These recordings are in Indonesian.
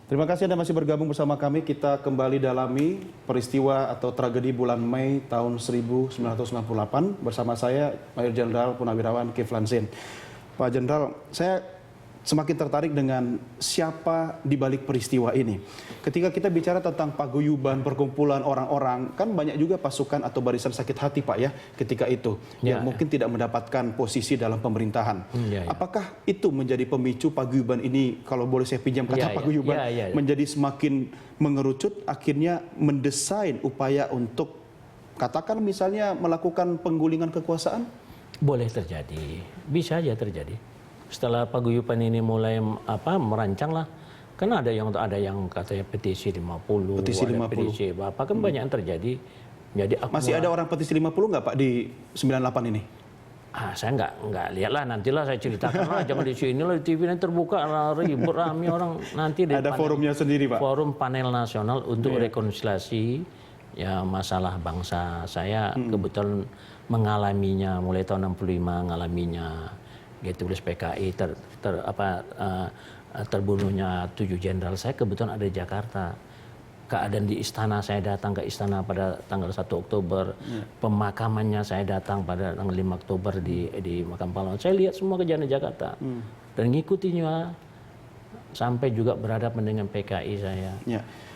Terima kasih Anda masih bergabung bersama kami. Kita kembali dalami peristiwa atau tragedi bulan Mei tahun 1998 bersama saya, Mayor Jenderal Purnawirawan Kiflan Zain. Pak Jenderal, saya semakin tertarik dengan siapa di balik peristiwa ini. Ketika kita bicara tentang paguyuban, perkumpulan orang-orang, kan banyak juga pasukan atau barisan sakit hati, Pak, ya, ketika itu. Yang mungkin tidak mendapatkan posisi dalam pemerintahan. Apakah itu menjadi pemicu paguyuban ini, kalau boleh saya pinjam kata paguyuban, menjadi semakin mengerucut, akhirnya mendesain upaya untuk, katakan misalnya, melakukan penggulingan kekuasaan? Boleh terjadi, bisa aja terjadi. Setelah paguyuban ini mulai merancang lah, kan ada yang katanya petisi 50, petisi 50. Petisi apa, kan banyak yang terjadi. Jadi masih ada orang petisi 50 nggak Pak di 98 ini? Saya nggak lihat lah, nantilah saya ceritakan lah, jangan di sini lah, di TV ini terbuka lah, ribut rame orang nanti. Ada forumnya sendiri Pak? Forum panel nasional untuk rekonsiliasi ya masalah bangsa. Saya kebetulan mengalaminya mulai tahun 65, mengalaminya. Tulis PKI terbunuhnya 7 jenderal. Saya kebetulan ada di Jakarta. Keadaan di istana, saya datang ke istana pada tanggal 1 Oktober. Pemakamannya saya datang pada tanggal 5 Oktober di makam pahlawan. Saya lihat semua kejadian di Jakarta dan ngikutinya sampai juga berhadapan dengan PKI saya.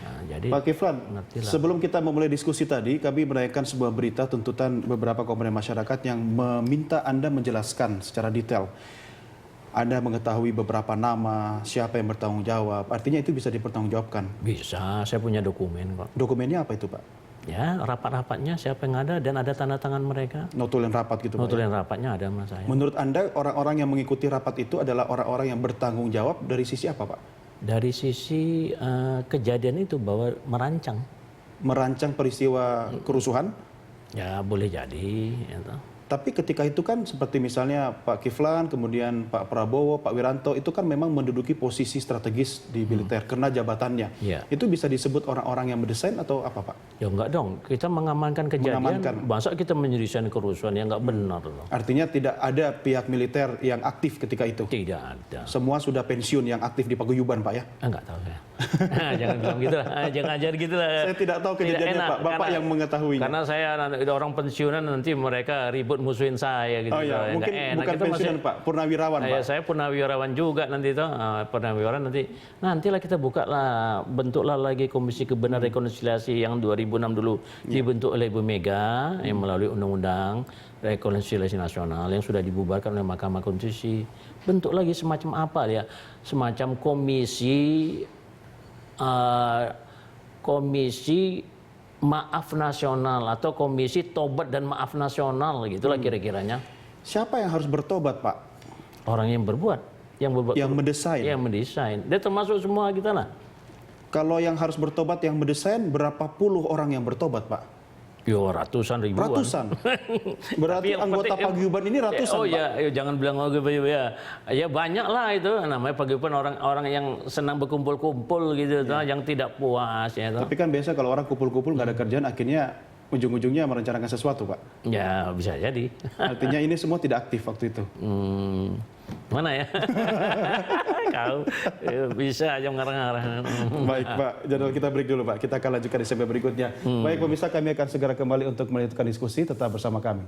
Nah, jadi, Pak Kiflan, sebelum kita memulai diskusi tadi, kami menanyakan sebuah berita tuntutan beberapa komponen masyarakat yang meminta Anda menjelaskan secara detail. Anda mengetahui beberapa nama, siapa yang bertanggung jawab, artinya itu bisa dipertanggungjawabkan? Bisa, saya punya dokumen kok. Dokumennya apa itu Pak? Ya, rapat-rapatnya siapa yang ada dan ada tanda tangan mereka. Notulen rapat gitu Pak? Notulen rapatnya ada sama saya. Menurut Anda, orang-orang yang mengikuti rapat itu adalah orang-orang yang bertanggung jawab dari sisi apa Pak? Dari sisi kejadian itu bahwa merancang peristiwa kerusuhan? Ya boleh jadi. Gitu. Tapi ketika itu kan seperti misalnya Pak Kiflan, kemudian Pak Prabowo, Pak Wiranto, itu kan memang menduduki posisi strategis di militer karena jabatannya. Itu bisa disebut orang-orang yang mendesain atau apa Pak? Ya enggak dong, kita mengamankan kejadian. Masa kita mendesain kerusuhan yang enggak benar. Artinya tidak ada pihak militer yang aktif ketika itu? Tidak ada. Semua sudah pensiun yang aktif di paguyuban Pak ya? Enggak tahu ya. Jangan bilang gitu lah, jangan ajar gitu lah. Saya tidak tahu kejadiannya Pak, Bapak yang mengetahuinya. Karena saya orang pensiunan nanti mereka ribut musuhin saya gitu. Oh iya, mungkin bukan pensiunan Pak, Purnawirawan Pak. Saya Purnawirawan juga nanti itu, Purnawirawan nantilah kita buka lah, bentuklah lagi Komisi Kebenaran Rekonsiliasi yang 2006 dulu dibentuk oleh Ibu Mega yang melalui Undang-Undang Rekonsiliasi Nasional yang sudah dibubarkan oleh Mahkamah Konstitusi. Bentuk lagi semacam apa ya? Semacam komisi maaf nasional atau komisi tobat dan maaf nasional gitulah kira-kiranya. Siapa yang harus bertobat Pak? Orang yang berbuat, yang mendesain. Yang mendesain. Dia termasuk semua kita lah. Kalau yang harus bertobat yang mendesain, berapa puluh orang yang bertobat Pak? Yo, ratusan ribuan. Ratusan. Berarti anggota paguyuban ini ratusan Pak. Ya, jangan bilang paguyuban ya. Ya banyak lah itu namanya paguyuban, orang-orang yang senang berkumpul-kumpul gitu, yang tidak puas ya. Tapi kan biasa kalau orang kumpul-kumpul nggak ada kerjaan, akhirnya ujung-ujungnya merencanakan sesuatu Pak. Ya bisa jadi. Artinya ini semua tidak aktif waktu itu. Mana ya? Kau bisa aja ngarang-ngarang. Baik Pak, jadwal kita break dulu Pak. Kita akan lanjutkan di segmen berikutnya. Baik pemirsa, kami akan segera kembali untuk melanjutkan diskusi. Tetap bersama kami.